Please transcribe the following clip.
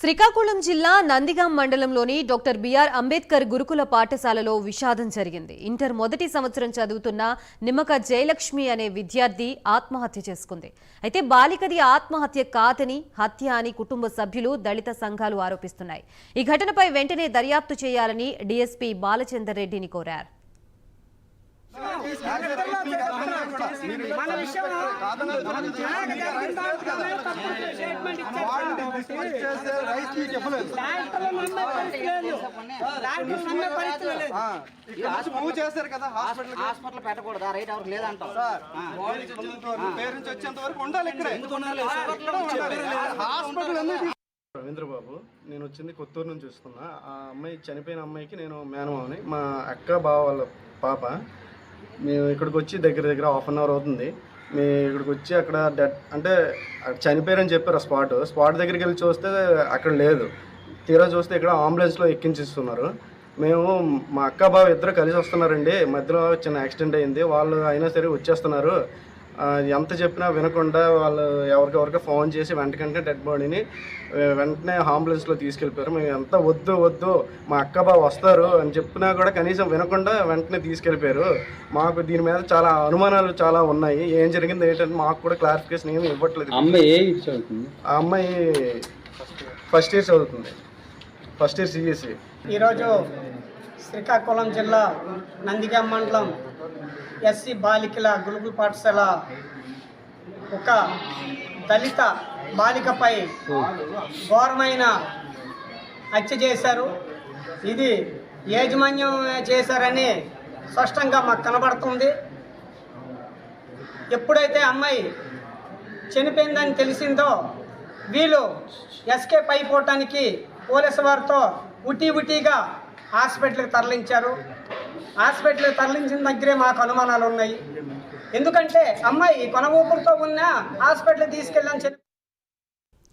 శ్రీకాకుళం జిల్లా నందిగాం మండలంలోని doctor BR Ambedkar గురుకుల పాఠశాలలో విషాదం జరిగింది. ఇంటర్ మొదటి సంవత్సరం చదువుతున్న నిమ్మక జయలక్ష్మి అనే విద్యార్థి ఆత్మహత్య చేసుకుంది. అయితే బాలికది ఆత్మహత్య కాదని హత్య అని కుటుంబ సభ్యులు, దళిత సంఘాలు ఆరోపిస్తున్నాయి. ఈ ఘటనపై వెంటనే దర్యాప్తు చేయాలని డీఎస్పీ బాలచందర్ రెడ్డిని కోరారు. చేశారు కదా హాస్పిటల్ పెట్టకూడదా? రైట్ ఎవరికి లేదంటాం. పేరెంట్స్ వచ్చేంత వరకు ఉండాలి ఇక్కడ. రవీంద్రబాబు, నేను వచ్చింది కొత్తూరు నుంచి చూస్తున్నా. ఆ అమ్మాయి చనిపోయిన అమ్మాయికి నేను మేనమావని, మా అక్క బావ వాళ్ళ పాప. మేము ఇక్కడికి వచ్చి దగ్గర హాఫ్ అన్ అవర్ అవుతుంది. మేము ఇక్కడికి వచ్చి అక్కడ అంటే చనిపోయారని చెప్పారు. స్పాట్ దగ్గరికి వెళ్ళి చూస్తే అక్కడ లేదు. తీరా చూస్తే ఇక్కడ అంబులెన్స్లో ఎక్కించిస్తున్నారు. మేము మా అక్క బావ ఇద్దరు కలిసి వస్తున్నారండి. మధ్యలో చిన్న యాక్సిడెంట్ అయింది. వాళ్ళు అయినా సరే వచ్చేస్తున్నారు. ఎంత చెప్పినా వినకుండా వాళ్ళు ఎవరికెవరికి ఫోన్ చేసి వెంటనే డెడ్ బాడీని వెంటనే అంబులెన్స్లో తీసుకెళ్ళిపోయారు. మేము ఎంత వద్దు మా అక్క బావ వస్తారు అని చెప్పినా కూడా కనీసం వినకుండా వెంటనే తీసుకెళ్ళిపోయారు. మాకు దీని మీద చాలా అనుమానాలు చాలా ఉన్నాయి. ఏం జరిగింది ఏంటంటే మాకు కూడా క్లారిఫికేషన్ ఏమి ఇవ్వట్లేదు. ఆ అమ్మాయి ఫస్ట్ ఇయర్ చదువుతుంది. First year CSC. ఈరోజు శ్రీకాకుళం జిల్లా నందిగాం మండలం ఎస్సీ బాలికల గురుకుల పాఠశాల ఒక దళిత బాలికపై ఘోరమైన హత్య చేశారు. ఇది యాజమాన్యం చేశారని స్పష్టంగా మాకు కనబడుతుంది. ఎప్పుడైతే అమ్మాయి చనిపోయిందని తెలిసిందో వీళ్ళు ఎస్కేప్ అయిపోవటానికి పోలీసు వారితో ఉటీగా హాస్పిటల్కి తరలించారు. హాస్పిటల్కి తరలించిన దగ్గరే మాకు అనుమానాలు ఉన్నాయి. ఎందుకంటే అమ్మాయి కొన ఊపిరితో ఉన్న హాస్పిటల్కి తీసుకెళ్ళని చెప్పి